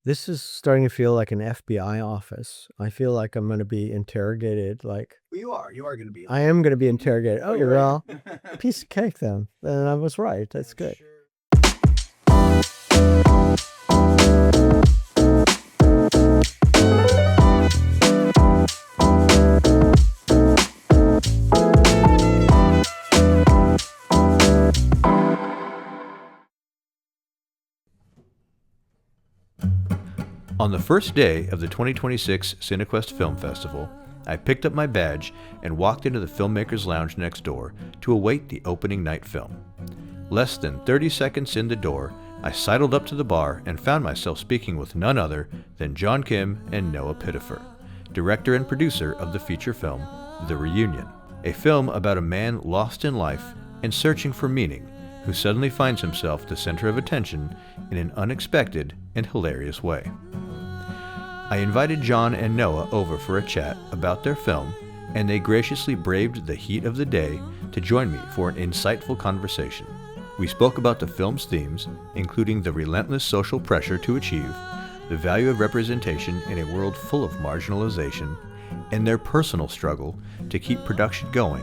This is starting to feel like an FBI office. I feel like I'm gonna be interrogated, like Well, you are gonna be a I little am bit. gonna be interrogated. "Oh, you're Right. all piece of cake then." Then I was right, that's I'm good. sure. On the first day of the 2026 Cinequest Film Festival, I picked up my badge and walked into the Filmmakers Lounge next door to await the opening night film. Less than 30 seconds in the door, I sidled up to the bar and found myself speaking with none other than John Kim and Noah Pittifer, director and producer of the feature film The Reunion, a film about a man lost in life and searching for meaning who suddenly finds himself the center of attention in an unexpected and hilarious way. I invited John and Noah over for a chat about their film, and they graciously braved the heat of the day to join me for an insightful conversation. We spoke about the film's themes, including the relentless social pressure to achieve, the value of representation in a world full of marginalization, and their personal struggle to keep production going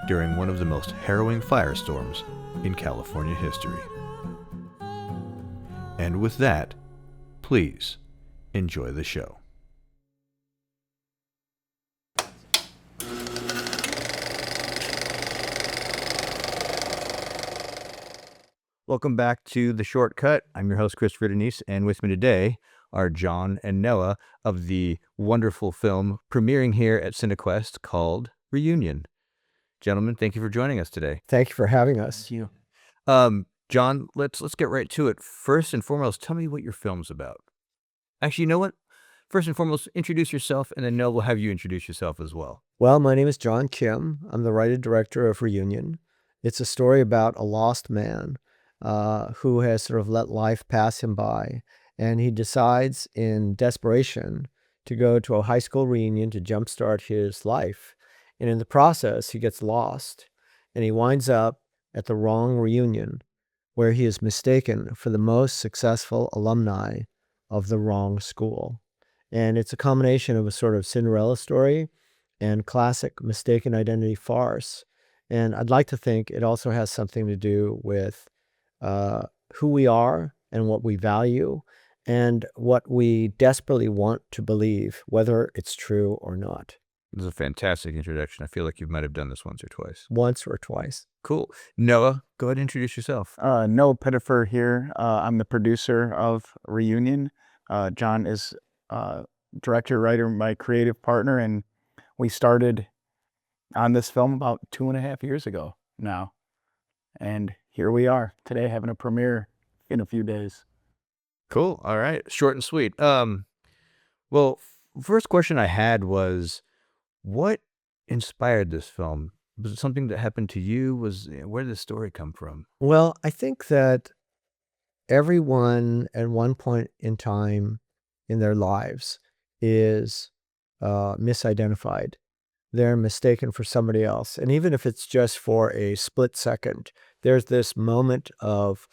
during one of the most harrowing firestorms in California history. And with that, please enjoy the show. Welcome back to The Shortcut. I'm your host, Christopher Denise, and with me today are John and Noah of the wonderful film premiering here at Cinequest called Reunion. Gentlemen, thank you for joining us today. Thank you for having us. Thank you. John, let's get right to it. First and foremost, tell me what your film's about. Actually, you know what? First and foremost, introduce yourself, and then Noah will have you introduce yourself as well. Well, my name is John Kim. I'm the writer-director of Reunion. It's a story about a lost man who has sort of let life pass him by, and he decides in desperation to go to a high school reunion to jumpstart his life. And in the process, he gets lost, and he winds up at the wrong reunion, where he is mistaken for the most successful alumni of the wrong school. And it's a combination of a sort of Cinderella story and classic mistaken identity farce. And I'd like to think it also has something to do with who we are and what we value and what we desperately want to believe, whether it's true or not. This is a fantastic introduction. I feel like you might have done this once or twice. Once or twice. Cool. Noah, go ahead and introduce yourself. Noah Pittifer here. I'm the producer of Reunion. John is director, writer, my creative partner, and we started on this film about 2.5 years ago now. And here we are today having a premiere in a few days. Cool. All right. Short and sweet. Well, first question I had was, what inspired this film? Was it something that happened to you? Where did the story come from? Well, I think that everyone at one point in time in their lives is misidentified. They're mistaken for somebody else. And even if it's just for a split second, there's this moment of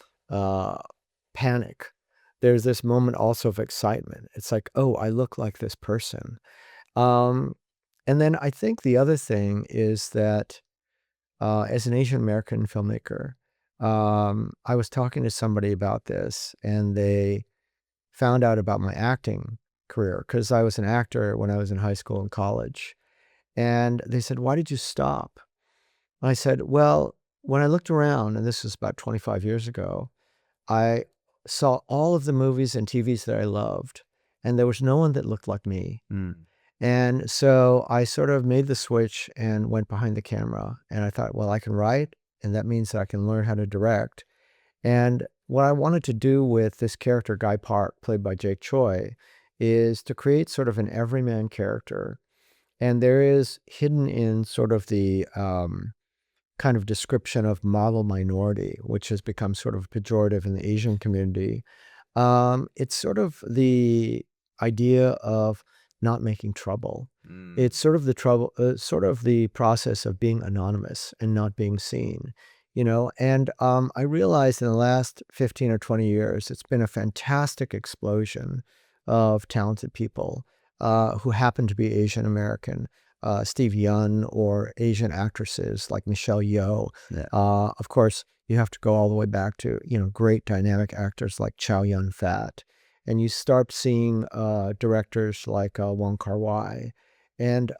panic. There's this moment also of excitement. It's like, oh, I look like this person. And then I think the other thing is that as an Asian American filmmaker, I was talking to somebody about this, and they found out about my acting career because I was an actor when I was in high school and college. And they said, "Why did you stop?" I said, "Well, when I looked around, and this was about 25 years ago, I saw all of the movies and TVs that I loved, and there was no one that looked like me. And so I sort of made the switch and went behind the camera. And I thought, well, I can write, and that means that I can learn how to direct. And what I wanted to do with this character, Guy Park, played by Jake Choi, is to create sort of an everyman character. And there is hidden in sort of the kind of description of model minority, which has become sort of pejorative in the Asian community. It's sort of the idea of not making trouble. It's sort of the trouble, sort of the process of being anonymous and not being seen. And I realized in the last 15 or 20 years, it's been a fantastic explosion of talented people who happen to be Asian American. Steve Yeun, or Asian actresses like Michelle Yeoh. Yeah. Of course, you have to go all the way back to, great dynamic actors like Chow Yun-fat. And you start seeing directors like Wong Kar-wai. And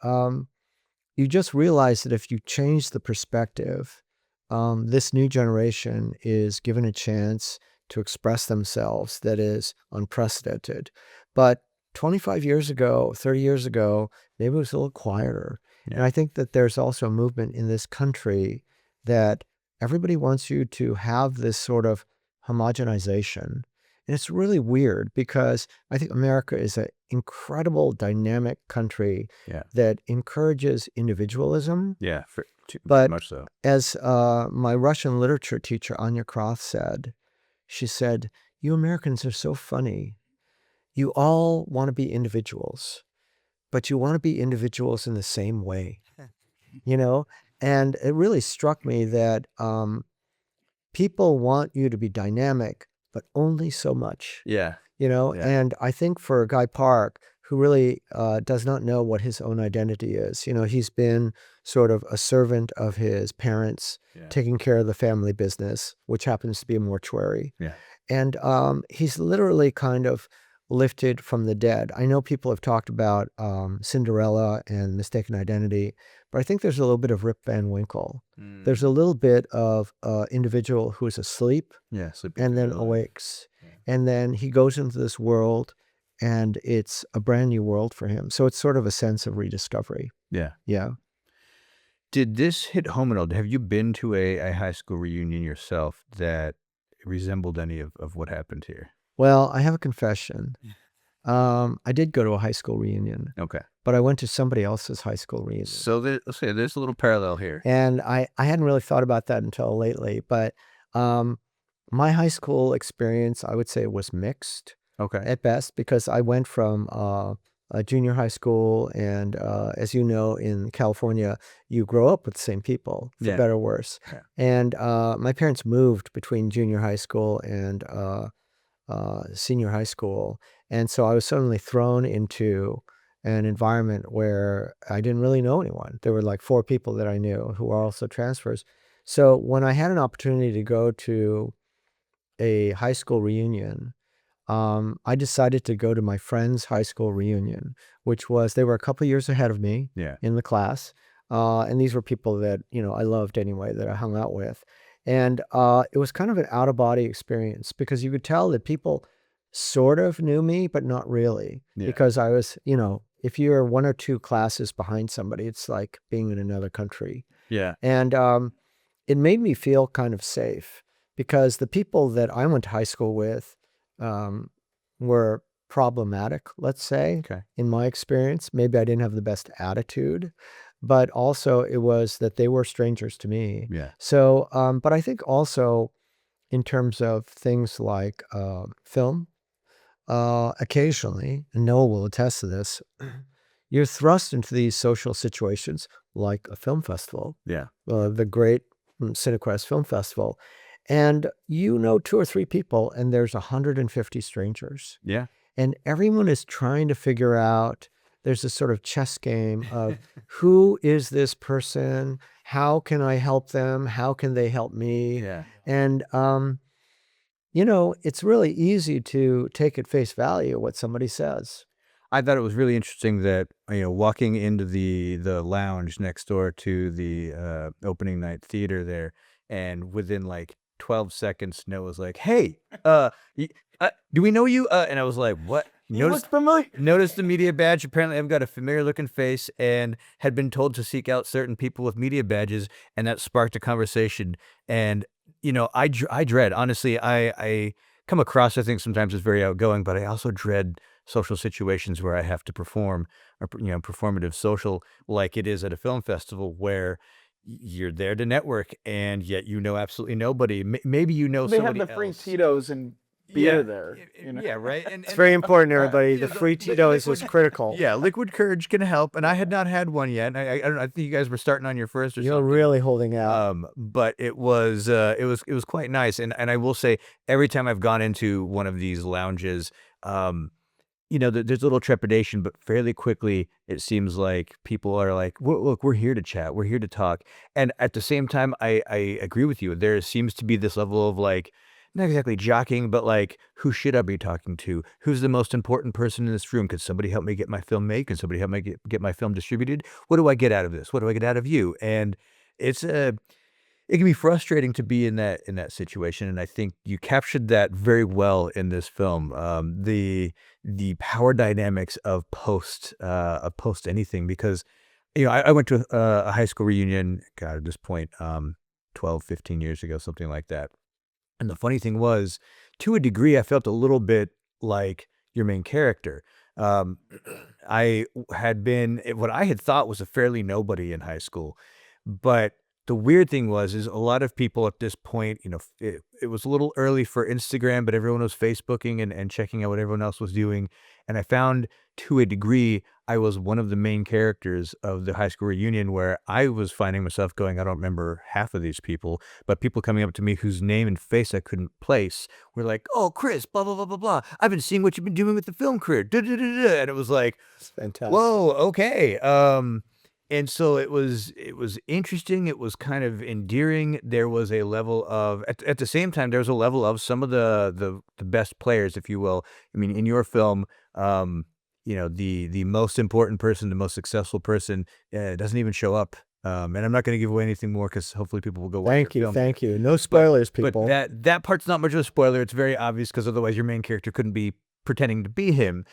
you just realize that if you change the perspective, this new generation is given a chance to express themselves that is unprecedented. But 25 years ago, 30 years ago, maybe it was a little quieter. And Yeah. I think that there's also a movement in this country that everybody wants you to have this sort of homogenization. And it's really weird because I think America is an incredible, dynamic country Yeah. that encourages individualism. Yeah. Too But much so. as my Russian literature teacher, Anya Kroth, said, she said, "You Americans are so funny. You all want to be individuals, but you want to be individuals in the same way." And it really struck me that people want you to be dynamic, but only so much. Yeah. Yeah. Yeah. And I think for Guy Park, who really does not know what his own identity is, he's been sort of a servant of his parents, Yeah. taking care of the family business, which happens to be a mortuary. Yeah. And he's literally kind of lifted from the dead. I know people have talked about Cinderella and Mistaken Identity, but I think there's a little bit of Rip Van Winkle. There's a little bit of individual who is asleep Yeah. Sleeping and then together. awakes. Yeah. And then he goes into this world, and it's a brand new world for him. So it's sort of a sense of rediscovery. Yeah. Yeah. Did this hit home at all? Have you been to a high school reunion yourself that resembled any of what happened here? Well, I have a confession. I did go to a high school reunion, Okay. but I went to somebody else's high school reunion. So let's say there's a little parallel here. And I hadn't really thought about that until lately. But my high school experience, I would say, was mixed Okay. at best, because I went from a junior high school, and as you know, in California, you grow up with the same people, for Yeah. better or worse. Yeah. And my parents moved between junior high school and senior high school. And so I was suddenly thrown into an environment where I didn't really know anyone. There were like 4 people that I knew who were also transfers. So when I had an opportunity to go to a high school reunion, I decided to go to my friend's high school reunion, which was, they were a couple years ahead of me Yeah. in the class. And these were people that, I loved anyway, that I hung out with. And it was kind of an out-of-body experience, because you could tell that people sort of knew me, but not really. Yeah. Because I was, if you're 1 or 2 classes behind somebody, it's like being in another country. Yeah. And it made me feel kind of safe, because the people that I went to high school with were problematic, let's say, Okay. in my experience. Maybe I didn't have the best attitude, but also it was that they were strangers to me. Yeah. So, but I think also in terms of things like film, occasionally, and Noah will attest to this, you're thrust into these social situations like a film festival, Yeah. the great Cinequest Film Festival, and 2 or 3 people, and there's 150 strangers. Yeah. And everyone is trying to figure out, there's this sort of chess game of who is this person? How can I help them? How can they help me? Yeah. And, it's really easy to take at face value what somebody says. I thought it was really interesting that, walking into the lounge next door to the opening night theater there, and within like 12 seconds, Noah's like, "Hey, do we know you?" And I was like, "What?" Noticed the media badge. Apparently, I've got a familiar looking face, and had been told to seek out certain people with media badges, and that sparked a conversation. And I dread, honestly, I come across, I think, sometimes as very outgoing, but I also dread social situations where I have to perform, or performative social, like it is at a film festival, where you're there to network, and yet absolutely nobody. Maybe They have somebody the free else. Tito's and beer there. You know? Yeah, right. It's very important, everybody. yeah, The free Tito's was critical. Yeah, liquid courage can help, and I had not had one yet. I don't know. I think you guys were starting on your first or You're something. really holding out. But it was quite nice, and I will say every time I've gone into one of these lounges, there's a little trepidation, but fairly quickly it seems like people are like, Look, we're here to chat, we're here to talk," and at the same time, I agree with you. There seems to be this level of like, not exactly jockeying, but like, who should I be talking to? Who's the most important person in this room? Could somebody help me get my film made? Can somebody help me get my film distributed? What do I get out of this? What do I get out of you? And it's it can be frustrating to be in that situation, and I think you captured that very well in this film. The power dynamics of post anything, because I went to a high school reunion, God, at this point, 12, 15 years ago, something like that. And the funny thing was, to a degree, I felt a little bit like your main character. I had been what I had thought was a fairly nobody in high school, but the weird thing is a lot of people at this point, it was a little early for Instagram, but everyone was Facebooking and checking out what everyone else was doing. And I found, to a degree, I was one of the main characters of the high school reunion, where I was finding myself going, I don't remember half of these people, but people coming up to me whose name and face I couldn't place were like, "Oh, Chris, blah, blah, blah, blah, blah. I've been seeing what you've been doing with the film career. Da, da, da, da." And it was like, It's fantastic. whoa, okay. And so it was interesting. It was kind of endearing. There was a level of, at the same time, there was a level of some of the best players, if you will. I mean, in your film, the most important person, the most successful person, doesn't even show up. And I'm not going to give away anything more, because hopefully people will go watch Thank your you. film. Thank you. No spoilers, people. But that part's not much of a spoiler. It's very obvious, because otherwise your main character couldn't be pretending to be him.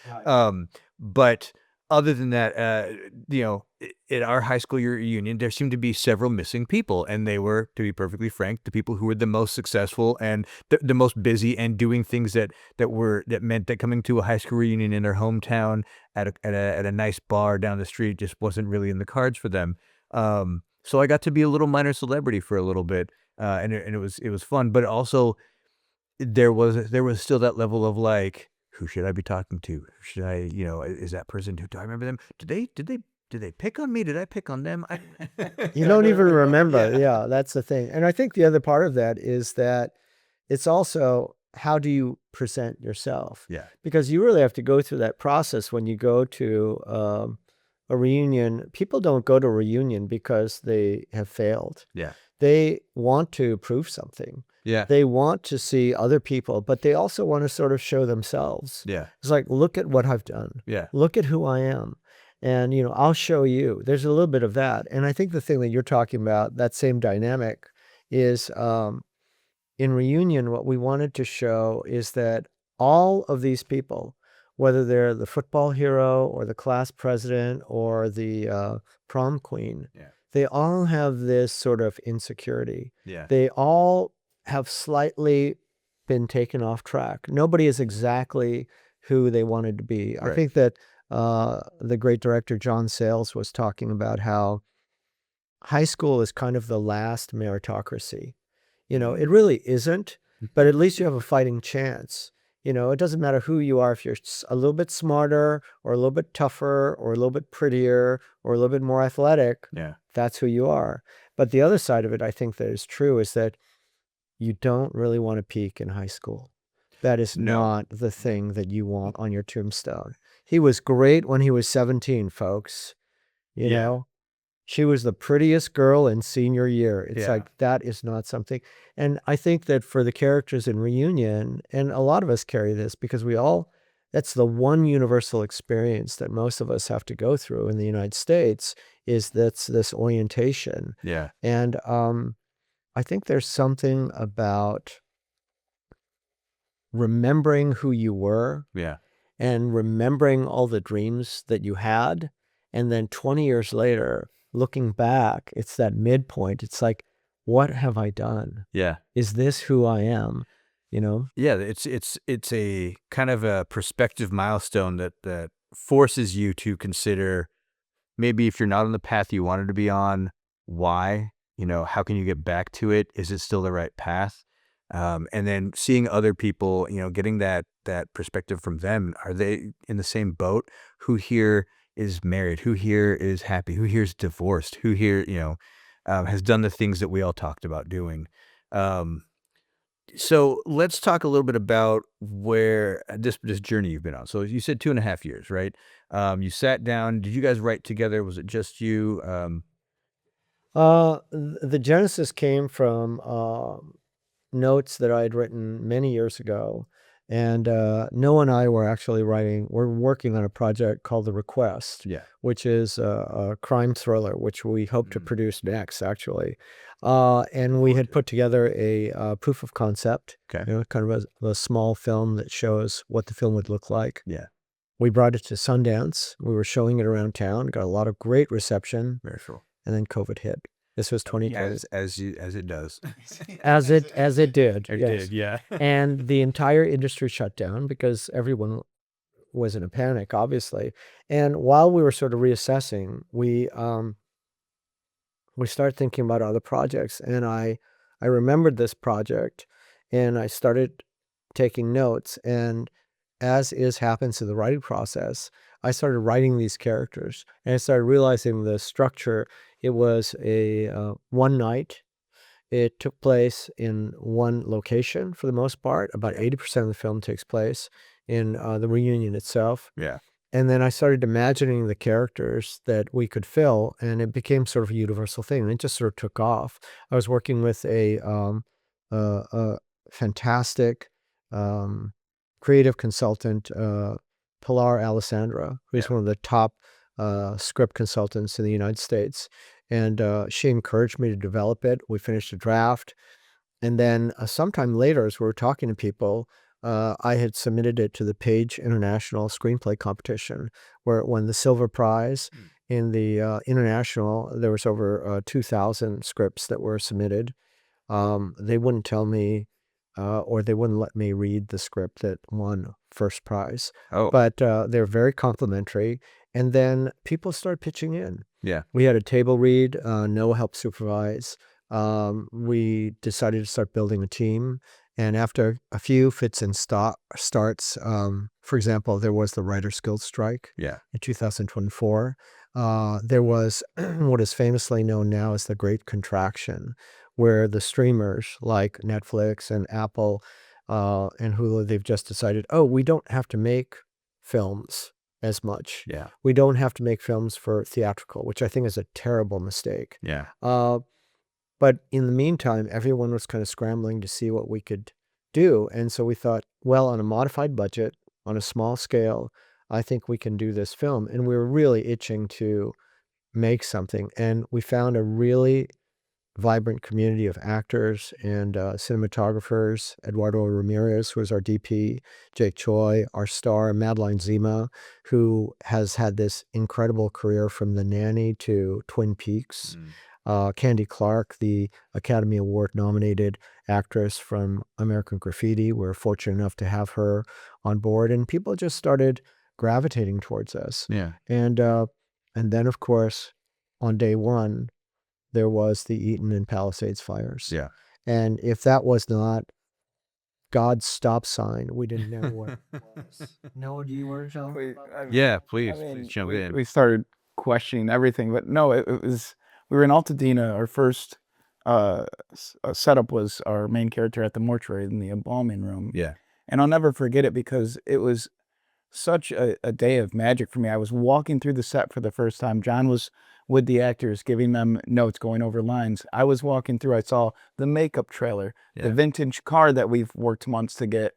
But other than that, at our high school reunion, there seemed to be several missing people, and they were, to be perfectly frank, the people who were the most successful and the most busy and doing things that meant that coming to a high school reunion in their hometown at a nice bar down the street just wasn't really in the cards for them. So I got to be a little minor celebrity for a little bit, and it was fun, but also there was still that level of like, who should I be talking to? Should I, is that person, do I remember them? Did they pick on me? Did I pick on them? You don't even remember. Yeah, that's the thing. And I think the other part of that is that it's also, how do you present yourself? Yeah. Because you really have to go through that process when you go to a reunion. People don't go to a reunion because they have failed. Yeah. They want to prove something. Yeah. They want to see other people, but they also want to sort of show themselves. Yeah. It's like, look at what I've done. Yeah. Look at who I am. And, I'll show you. There's a little bit of that. And I think the thing that you're talking about, that same dynamic, is in Reunion, what we wanted to show is that all of these people, whether they're the football hero or the class president or the prom queen, Yeah. they all have this sort of insecurity. Yeah. They all have slightly been taken off track. Nobody is exactly who they wanted to be. I Right. think that the great director John Sayles was talking about how high school is kind of the last meritocracy. It really isn't, but at least you have a fighting chance. It doesn't matter who you are. If you're a little bit smarter or a little bit tougher or a little bit prettier or a little bit more athletic, Yeah. that's who you are. But the other side of it, I think that is true, is that you don't really want to peak in high school. That is No. not the thing that you want on your tombstone. He was great when he was 17, folks. You Yeah. know, she was the prettiest girl in senior year. It's Yeah. like, that is not something. And I think that for the characters in Reunion, and a lot of us carry this because that's the one universal experience that most of us have to go through in the United States, is that's this orientation. Yeah. And I think there's something about remembering who you were Yeah. and remembering all the dreams that you had. And then 20 years later, looking back, it's that midpoint. It's like, what have I done? Yeah. Is this who I am? Yeah. It's a kind of a perspective milestone that forces you to consider, maybe if you're not on the path you wanted to be on, why? How can you get back to it? Is it still the right path? And then seeing other people, getting that perspective from them. Are they in the same boat? Who here is married? Who here is happy? Who here is divorced? Who here, has done the things that we all talked about doing? Um, so let's talk a little bit about where this journey you've been on. So you said 2.5 years, right? You sat down. Did you guys write together? Was it just you? The genesis came from notes that I had written many years ago, and Noah and I we're working on a project called The Request, Yeah. which is a crime thriller, which we hope to Mm. produce next, actually. And we had put together a proof of concept, Okay. kind of a small film that shows what the film would look like. Yeah. We brought it to Sundance. We were showing it around town, got a lot of great reception, Very cool. and then COVID hit. This was 2020. As it does. As it did, It yes. did, yeah. And the entire industry shut down because everyone was in a panic, obviously. And while we were sort of reassessing, we started thinking about other projects. And I remembered this project, and I started taking notes. And as happens in the writing process, I started writing these characters, and I started realizing the structure. It was a one night. It took place in one location for the most part. About 80% of the film takes place in the reunion itself. Yeah. And then I started imagining the characters that we could fill, and it became sort of a universal thing. And it just sort of took off. I was working with a fantastic creative consultant, Pilar Alessandra, who's one of the top script consultants in the United States. And she encouraged me to develop it. We finished a draft. And then sometime later, as we were talking to people, I had submitted it to the Page International Screenplay Competition, where it won the Silver Prize. In the international, there was over 2,000 scripts that were submitted. They wouldn't tell me, or they wouldn't let me read the script that won first prize. Oh. But they're very complimentary. And then people started pitching in. Yeah. We had a table read. Noah helped supervise. We decided to start building a team. And after a few fits and starts, for example, there was the Writers Guild strike Yeah. in 2024. There was what is famously known now as the Great Contraction, where the streamers like Netflix and Apple and Hulu, they've just decided, oh, we don't have to make films as much. Yeah. We don't have to make films for theatrical, which I think is a terrible mistake. Yeah. But in the meantime, everyone was kind of scrambling to see what we could do. And so we thought, well, on a modified budget, on a small scale, I think we can do this film. And we were really itching to make something. And we found a really vibrant community of actors and cinematographers. Eduardo Ramirez, who was our DP, Jake Choi, our star, Madeline Zima, who has had this incredible career from The Nanny to Twin Peaks. Candy Clark, the Academy Award nominated actress from American Graffiti. We're fortunate enough to have her on board, and people just started gravitating towards us. Yeah. And then, of course, on day one, there was the Eaton and Palisades fires. Yeah. And if that was not God's stop sign, we didn't know what it was. Noah, do you want to tell me about that? Yeah, please, I mean, please jump in. we started questioning everything, but no, it was, we were in Altadena. Our first setup was our main character at the mortuary in the embalming room. Yeah. And I'll never forget it because it was such a day of magic for me. I was walking through the set for the first time. John was with the actors, giving them notes, going over lines. I was walking through, I saw the makeup trailer, the vintage car that we've worked months to get,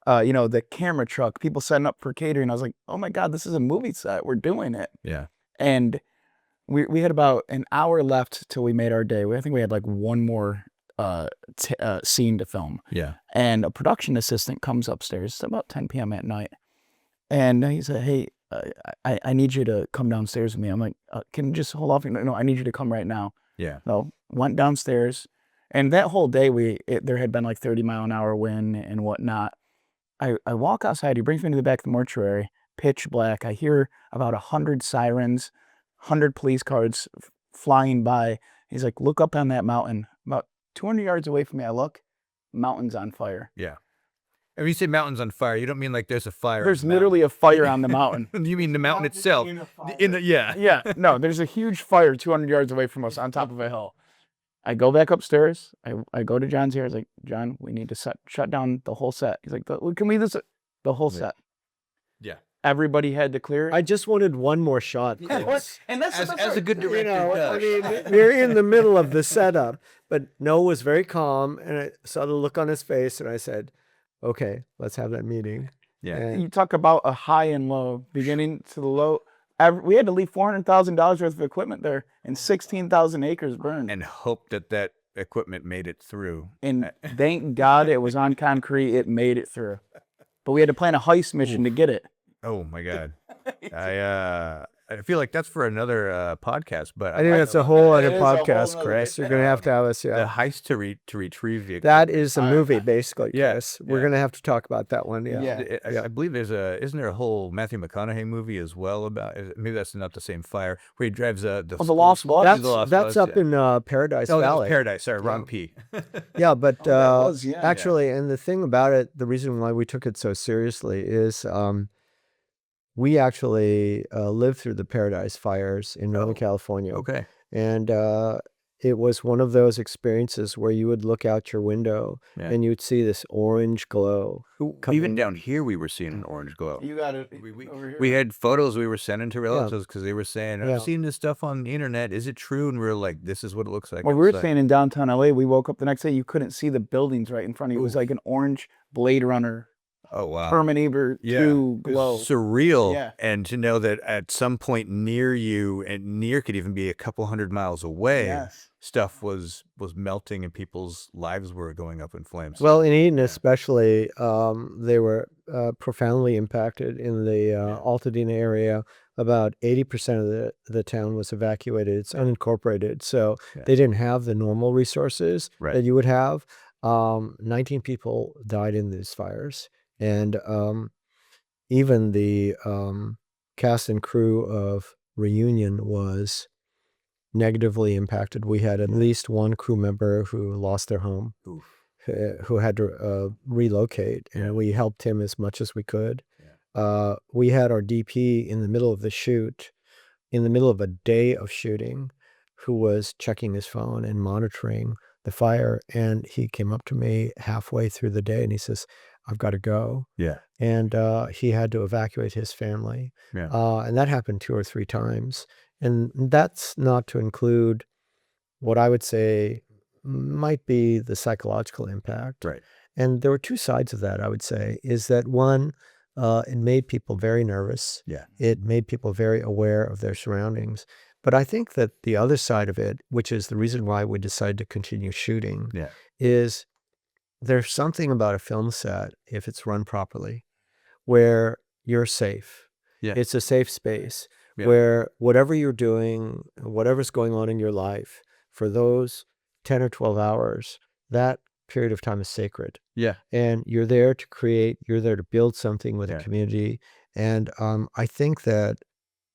the camera truck, people setting up for catering. I was like, oh my God, this is a movie set. We're doing it. Yeah. And we had about an hour left till we made our day. I think we had like one more scene to film. Yeah. And a production assistant comes upstairs. It's about 10 p.m. at night. And he said, hey, I need you to come downstairs with me. I'm like, can you just hold off? No, I need you to come right now. Yeah. So went downstairs. And that whole day, there had been like 30-mile-an-hour wind and whatnot. I walk outside. He brings me to the back of the mortuary, pitch black. I hear about 100 sirens, 100 police cars flying by. He's like, look up on that mountain. About 200 yards away from me, I look. mountains on fire. Yeah. And when you say mountains on fire, you don't mean like there's a fire. There's literally a fire on the mountain. You mean the mountain itself? Yeah. Yeah, no, there's a huge fire 200 yards away from us on top of a hill. I go back upstairs. I go to John's here. I was like, John, we need to shut down the whole set. He's like, can we do this? The whole set. Yeah. Everybody had to clear it. I just wanted one more shot. And that's As a good director I does. mean, we're in the middle of the setup, but Noah was very calm, and I saw the look on his face, and I said, "Okay, let's have that meeting." Yeah. And You talk about a high and low, beginning to the low. We had to leave $400,000 worth of equipment there, and 16,000 acres burned. And hope that equipment made it through. And thank God it was on concrete. It made it through. But we had to plan a heist mission to get it. Oh my God. I feel like that's for another podcast, but I think that's a whole other It is a whole podcast, nother- Chris. You're gonna have to have us. the Yeah, heist to retrieve the that is a movie, basically. Yeah, Chris. We're yeah. gonna have to talk about that one. Yeah. Yeah. I believe isn't there a whole Matthew McConaughey movie as well about, maybe that's not the same fire, where he drives the The Lost Boys? That's up in Paradise Oh, that was Valley. Paradise. Sorry, wrong P. Yeah, but was, yeah. actually, and the thing about it, the reason why we took it so seriously is we actually lived through the Paradise fires in Northern California. Okay. And it was one of those experiences where you would look out your window Yeah. and you'd see this orange glow. Even down here, we were seeing an orange glow. You got it. We had photos we were sending to relatives because they were saying, Yeah. I've seen this stuff on the internet. Is it true? And we were like, this is what it looks like. Well, we were outside. staying in downtown LA. We woke up the next day. You couldn't see the buildings right in front of you. It was like an orange Blade Runner, Oh, wow. Terminator 2 It was glow. surreal. Yeah. And to know that at some point near you, and near could even be a couple hundred miles away, Yes. stuff was melting and people's lives were going up in flames. Well, in Eden especially, they were profoundly impacted in the Altadena area. About 80% of the town was evacuated. It's unincorporated, so Yeah. they didn't have the normal resources Right. that you would have. 19 people died in these fires, and even the cast and crew of Reunion was negatively impacted. We had at least one crew member who lost their home, Oof. who had to relocate, and we helped him as much as we could. We had our DP in the middle of the shoot, in the middle of a day of shooting, who was checking his phone and monitoring the fire, and he came up to me halfway through the day and he says, "I've got to go." Yeah. And he had to evacuate his family. Yeah. And that happened 2 or 3 times. And that's not to include what I would say might be the psychological impact. Right. And there were 2 sides of that, I would say, is that one, it made people very nervous. Yeah. It made people very aware of their surroundings. But I think that the other side of it, which is the reason why we decided to continue shooting, Yeah. is there's something about a film set, if it's run properly, where you're safe. Yeah. It's a safe space Yeah. where whatever you're doing, whatever's going on in your life, for those 10 or 12 hours, that period of time is sacred. Yeah. And you're there to create, you're there to build something with Yeah. a community. And I think that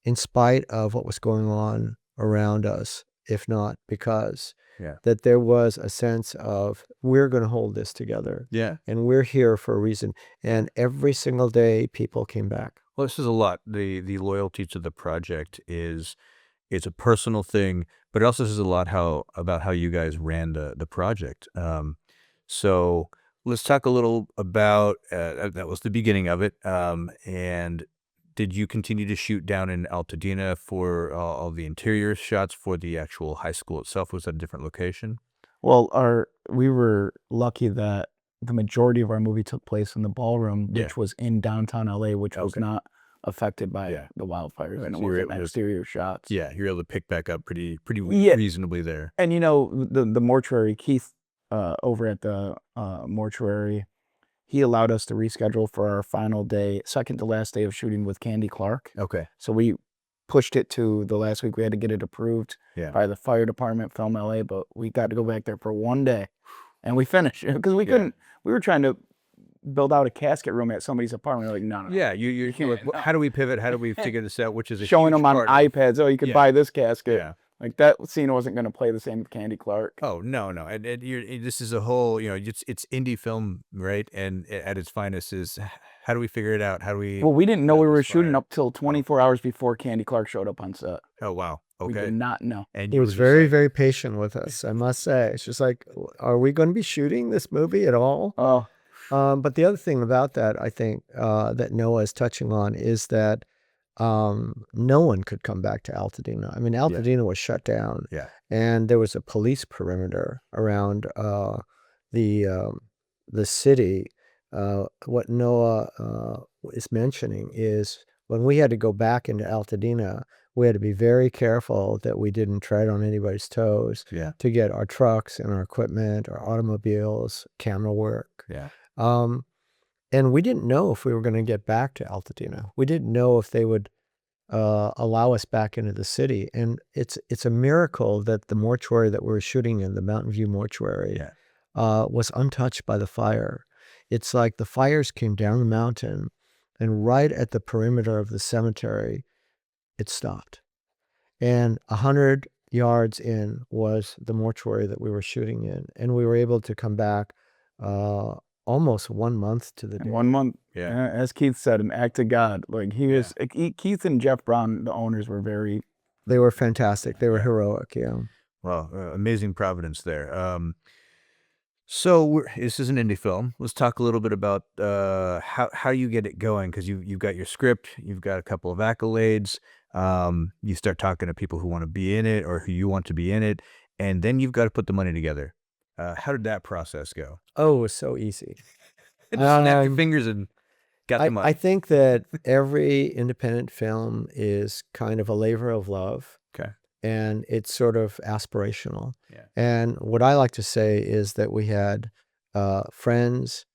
in spite of what was going on around us, if not because, Yeah. that there was a sense of, we're going to hold this together Yeah. and we're here for a reason. And every single day people came back. Well, this is a lot. The loyalty to the project it's a personal thing, but it also says a lot about how you guys ran the project. So let's talk a little about that was the beginning of it. And did you continue to shoot down in Altadena for all the interior shots for the actual high school itself? Was that a different location? Well, we were lucky that the majority of our movie took place in the ballroom, which Yeah. was in downtown LA, which was Okay. not affected by Yeah. the wildfires, Right, and so it you were wasn't able to- exterior shots. Yeah, you're able to pick back up pretty Yeah. reasonably there. And the mortuary, Keith, over at the mortuary, he allowed us to reschedule for our final day, second to last day of shooting with Candy Clark. Okay. So we pushed it to the last week. We had to get it approved Yeah. by the fire department, Film LA, but we got to go back there for one day, and we finished because we Yeah. couldn't. We were trying to build out a casket room at somebody's apartment. We're like, no. Yeah, you're can't, like, how do we pivot? How do we figure this out? Which is a Showing huge them on part of- iPads. Oh, you could Yeah. buy this casket. Yeah. Like that scene wasn't going to play the same with Candy Clark. Oh no, and this is a whole, it's indie film, right? And at its finest is how do we figure it out? How do we? Well, we didn't know put we out were this shooting fire? up till 24 hours before Candy Clark showed up on set. Oh wow, We okay. did not know. And He you was were just very, like, very patient with us, I must say. It's just like, are we going to be shooting this movie at all? Oh, But the other thing about that, I think, that Noah is touching on is that no one could come back to Altadena. I mean, Altadena was shut down, Yeah. and there was a police perimeter around the city. What Noah is mentioning is when we had to go back into Altadena, we had to be very careful that we didn't tread on anybody's toes Yeah. to get our trucks and our equipment, our automobiles, camera work. Yeah. And we didn't know if we were going to get back to Altadena. We didn't know if they would allow us back into the city. And it's a miracle that the mortuary that we were shooting in, the Mountain View Mortuary, Yeah. was untouched by the fire. It's like the fires came down the mountain, and right at the perimeter of the cemetery, it stopped. And 100 yards in was the mortuary that we were shooting in. And we were able to come back almost 1 month to the in day. 1 month. Yeah. As Keith said, an act of God. Like he was, Keith and Jeff Brown, the owners, were very. They were fantastic. They were heroic, yeah. Well, amazing providence there. So this is an indie film. Let's talk a little bit about how you get it going, because you've got your script, you've got a couple of accolades. You start talking to people who want to be in it or who you want to be in it, and then you've got to put the money together. How did that process go? Oh, it was so easy. Just snap your fingers and got the money. I think that every independent film is kind of a labor of love. Okay. And it's sort of aspirational. Yeah. And what I like to say is that we had friends,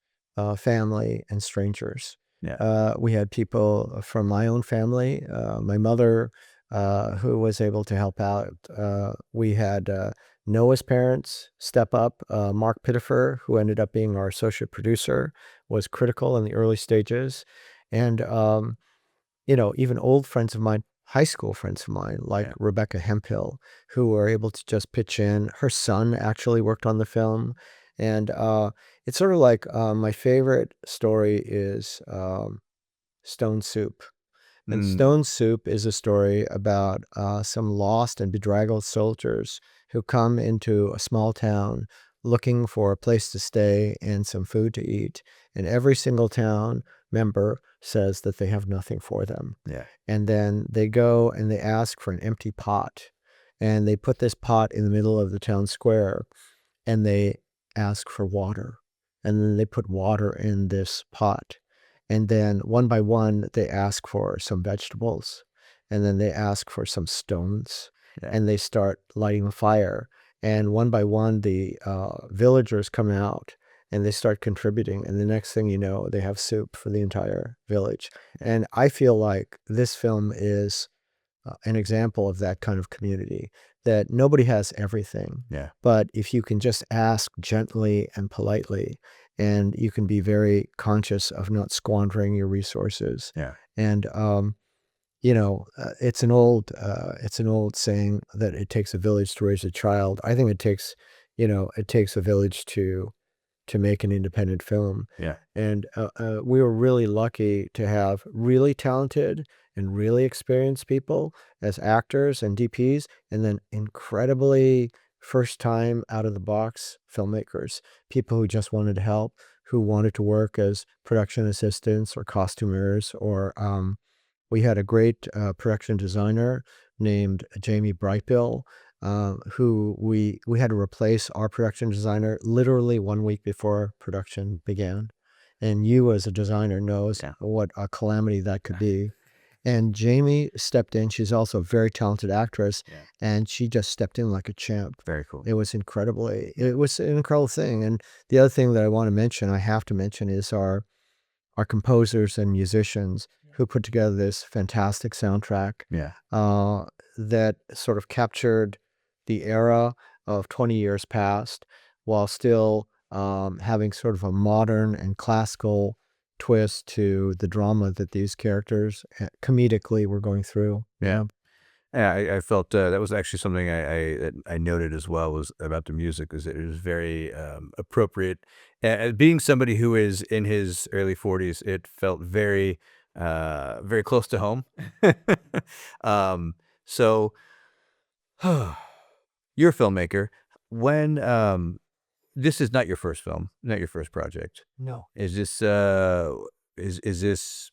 family, and strangers. Yeah. We had people from my own family, my mother, who was able to help out. We had Noah's parents step up. Mark Pittifer, who ended up being our associate producer, was critical in the early stages. And, even old friends of mine, high school friends of mine, like Rebecca Hemphill, who were able to just pitch in. Her son actually worked on the film. And it's sort of like my favorite story is Stone Soup. And Stone Soup is a story about some lost and bedraggled soldiers who come into a small town looking for a place to stay and some food to eat. And every single town member says that they have nothing for them. Yeah. And then they go and they ask for an empty pot. And they put this pot in the middle of the town square, and they ask for water. And then they put water in this pot. And then one by one, they ask for some vegetables. And then they ask for some stones. Yeah. And they start lighting a fire. And one by one, the villagers come out and they start contributing. And the next thing you know, they have soup for the entire village. And I feel like this film is an example of that kind of community, that nobody has everything. Yeah. But if you can just ask gently and politely, and you can be very conscious of not squandering your resources. Yeah. And, it's an old saying that it takes a village to raise a child. I think it takes a village to make an independent film. Yeah. And we were really lucky to have really talented and really experienced people as actors and DPs, and then incredibly first time out of the box filmmakers, people who just wanted to help, who wanted to work as production assistants or costumers, or we had a great production designer named Jamie Brightbill, who we had to replace our production designer literally 1 week before production began. And you as a designer knows what a calamity that could be. And Jamie stepped in. She's also a very talented actress, and she just stepped in like a champ. Very cool. It was an incredible thing. And the other thing that I have to mention is our composers and musicians who put together this fantastic soundtrack. Yeah. That sort of captured the era of 20 years past while still having sort of a modern and classical twist to the drama that these characters comedically were going through. Yeah. Yeah, I felt that was actually something I noted as well was about the music is it was very appropriate. Being somebody who is in his early 40s, it felt very close to home. um, so you're a filmmaker. When this is not your first film, not your first project. No. Is this is this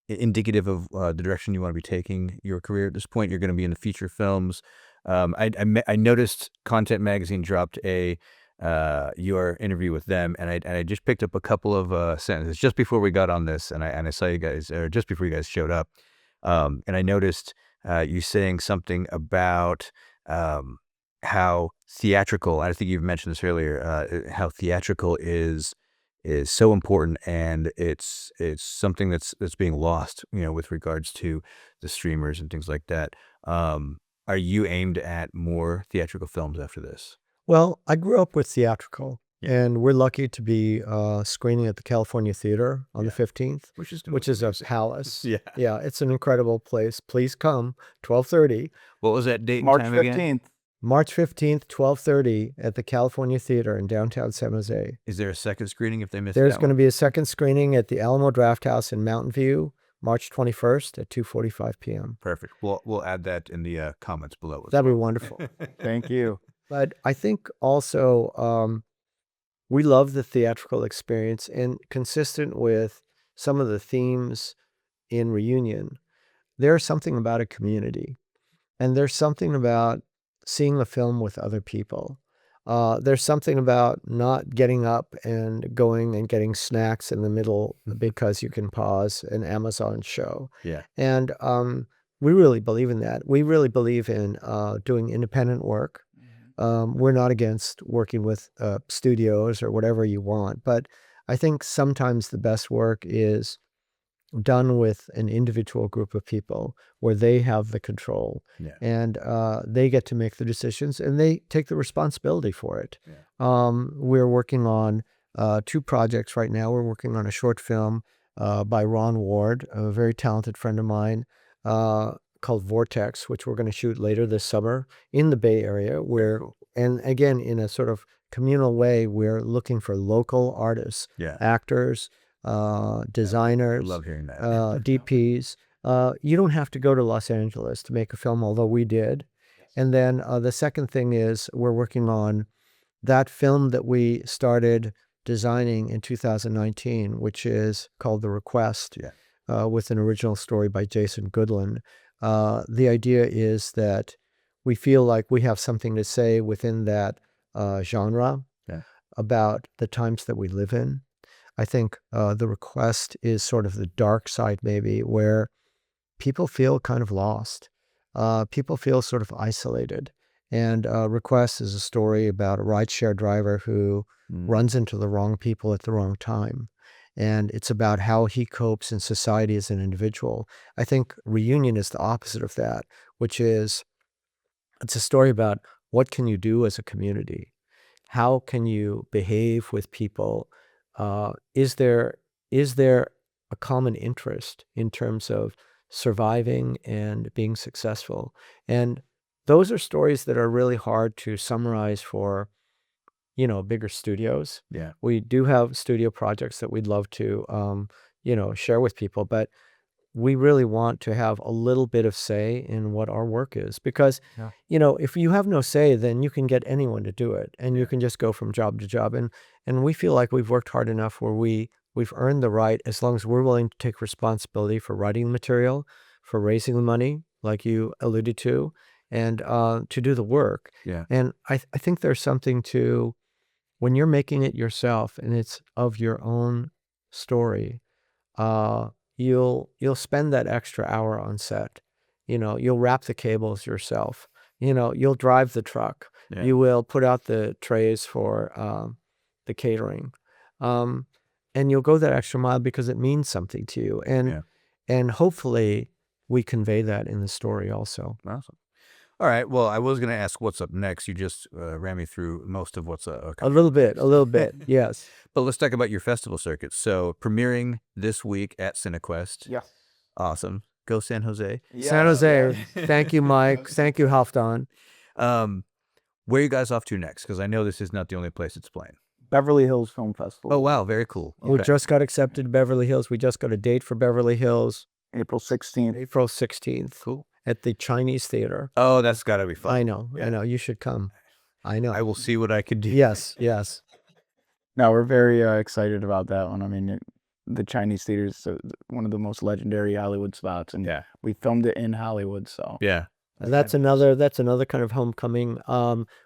indicative of the direction you want to be taking your career at this point? You're going to be in the feature films. I noticed Content Magazine dropped your interview with them, and I just picked up a couple of sentences just before we got on this, and I saw you guys, or just before you guys showed up, and I noticed you saying something about how theatrical. I think you've mentioned this earlier. How theatrical is so important, and it's something that's being lost, with regards to the streamers and things like that. Are you aimed at more theatrical films after this? Well, I grew up with theatrical, Yeah. and we're lucky to be screening at the California Theater on the Yeah. 15th, Which is which is a palace. Yeah. Yeah, it's an incredible place. Please come, 12:30, What was that date and March time again? 15th. March 15th, 12:30 at the California Theater in downtown San Jose. Is there a second screening if they missed There's that going to one? be a second screening at the Alamo Drafthouse in Mountain View, March 21st at 2:45 p.m. Perfect. We'll add that in the comments below. as That'd be well. wonderful. Thank you. But I think also we love the theatrical experience, and consistent with some of the themes in Reunion, there's something about a community, and there's something about seeing a film with other people. There's something about not getting up and going and getting snacks in the middle because you can pause an Amazon show. Yeah. And we really believe in that. We really believe in doing independent work. We're not against working with studios or whatever you want, but I think sometimes the best work is done with an individual group of people where they have the control, Yeah. and they get to make the decisions, and they take the responsibility for it. Yeah. We're working on 2 projects right now. We're working on a short film by Ron Ward, a very talented friend of mine, called Vortex, which we're going to shoot later this summer in the Bay Area, where, and again, in a sort of communal way, we're looking for local artists, Yeah. actors, I designers, love hearing that. DPs. You don't have to go to Los Angeles to make a film, although we did. And then the second thing is we're working on that film that we started designing in 2019, which is called The Request, with an original story by Jason Goodland. The idea is that we feel like we have something to say within that genre about the times that we live in. I think The Request is sort of the dark side, maybe, where people feel kind of lost. People feel sort of isolated. And Request is a story about a rideshare driver who runs into the wrong people at the wrong time. And it's about how he copes in society as an individual. I think Reunion is the opposite of that, which is it's a story about what can you do as a community? How can you behave with people? Is there a common interest in terms of surviving and being successful? And those are stories that are really hard to summarize for, bigger studios. Yeah. We do have studio projects that we'd love to, share with people, but we really want to have a little bit of say in what our work is, because, if you have no say, then you can get anyone to do it, and you can just go from job to job. And we feel like we've worked hard enough where we've earned the right, as long as we're willing to take responsibility for writing the material, for raising the money, like you alluded to, and to do the work. Yeah. And I think there's something to when you're making it yourself and it's of your own story. You'll spend that extra hour on set. You'll wrap the cables yourself. You'll drive the truck. Yeah. You will put out the trays for the catering. And you'll go that extra mile because it means something to you. And hopefully we convey that in the story also. Awesome. All right. Well, I was going to ask what's up next. You just ran me through most of what's A little bit, yes. But let's talk about your festival circuit. So premiering this week at Cinequest. Yeah. Awesome. Go San Jose. San Jose. Thank you, Mike. Thank you, Halfdan. Where are you guys off to next? Because I know this is not the only place it's playing. Beverly Hills Film Festival. Oh, wow. Very cool. We Okay. just got accepted to Beverly Hills. We just got a date for Beverly Hills, April 16th. April 16th. Cool. At the Chinese Theater. Oh, that's got to be fun. I know. You should come. I know. I will see what I can do. Yes. No, we're very excited about that one. I mean, the Chinese Theater is one of the most legendary Hollywood spots, and Yeah. we filmed it in Hollywood. So Yeah. And that's another kind of homecoming.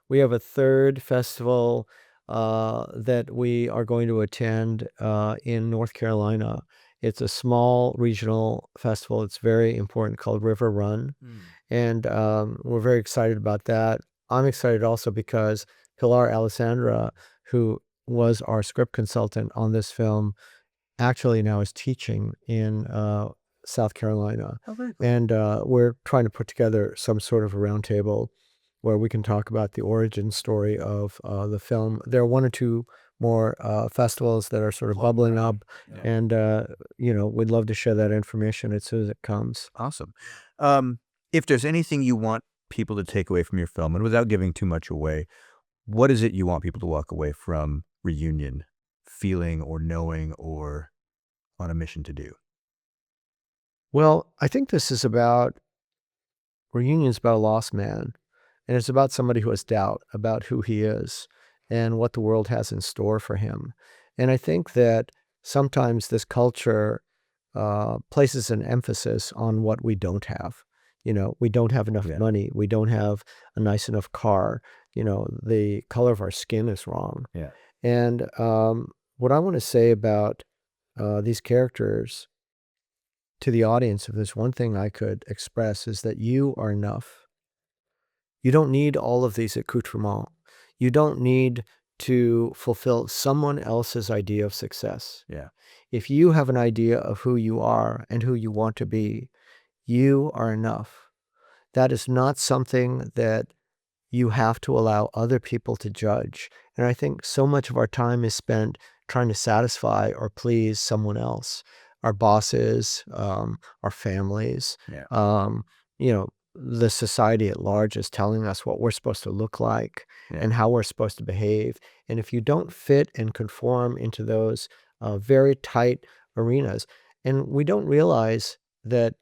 We have a third festival that we are going to attend in North Carolina. It's a small regional festival. It's very important, called River Run. And we're very excited about that. I'm excited also because Pilar Alessandra, who was our script consultant on this film, actually now is teaching in South Carolina. Oh, very cool. And we're trying to put together some sort of a roundtable where we can talk about the origin story of the film. There are one or two more festivals that are sort of bubbling up, Yeah. and we'd love to share that information as soon as it comes. Awesome. If there's anything you want people to take away from your film, and without giving too much away, what is it you want people to walk away from Reunion feeling or knowing or on a mission to do? Well, I think this is about Reunion's about a lost man, and it's about somebody who has doubt about who he is and what the world has in store for him. And I think that sometimes this culture places an emphasis on what we don't have. We don't have enough Yeah. money. We don't have a nice enough car. The color of our skin is wrong. Yeah. And what I want to say about these characters to the audience, if there's one thing I could express, is that you are enough. You don't need all of these accoutrements. You don't need to fulfill someone else's idea of success. Yeah. If you have an idea of who you are and who you want to be, you are enough. That is not something that you have to allow other people to judge. And I think so much of our time is spent trying to satisfy or please someone else. Our bosses, our families, Yeah. the society at large is telling us what we're supposed to look like and how we're supposed to behave. And if you don't fit and conform into those very tight arenas, and we don't realize that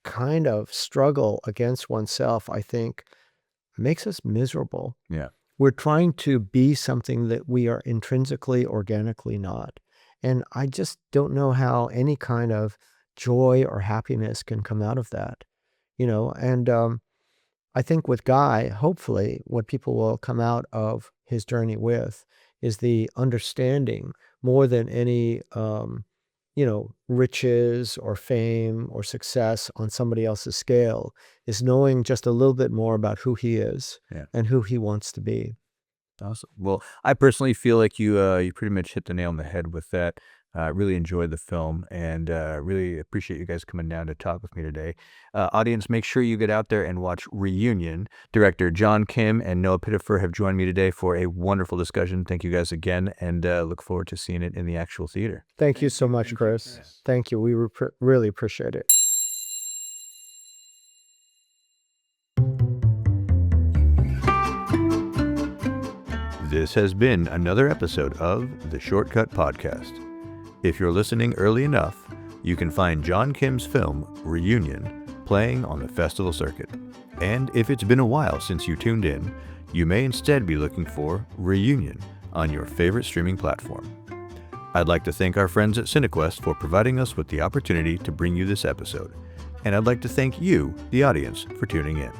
kind of struggle against oneself, I think, makes us miserable. Yeah. We're trying to be something that we are intrinsically, organically not. And I just don't know how any kind of joy or happiness can come out of that. And I think with Guy, hopefully what people will come out of his journey with is the understanding more than any, riches or fame or success on somebody else's scale, is knowing just a little bit more about who he is and who he wants to be. Awesome. Well, I personally feel like you pretty much hit the nail on the head with that. Really enjoyed the film and really appreciate you guys coming down to talk with me today. Audience, make sure you get out there and watch Reunion. Director John Kim and Noah Pittefer have joined me today for a wonderful discussion. Thank you guys again, and look forward to seeing it in the actual theater. Thank you so much, Chris. Thank you. We really appreciate it. This has been another episode of The Shortcut Podcast. If you're listening early enough, you can find John Kim's film, Reunion, playing on the festival circuit. And if it's been a while since you tuned in, you may instead be looking for Reunion on your favorite streaming platform. I'd like to thank our friends at Cinequest for providing us with the opportunity to bring you this episode. And I'd like to thank you, the audience, for tuning in.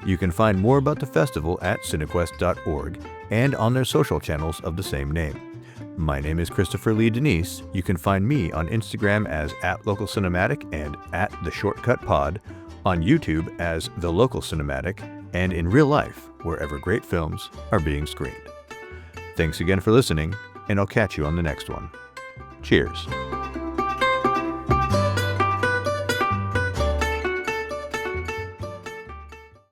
You can find more about the festival at cinequest.org and on their social channels of the same name. My name is Christopher Lee Denise. You can find me on Instagram as @LocalCinematic and @TheShortcutPod, on YouTube as The Local Cinematic, and in real life, wherever great films are being screened. Thanks again for listening, and I'll catch you on the next one. Cheers.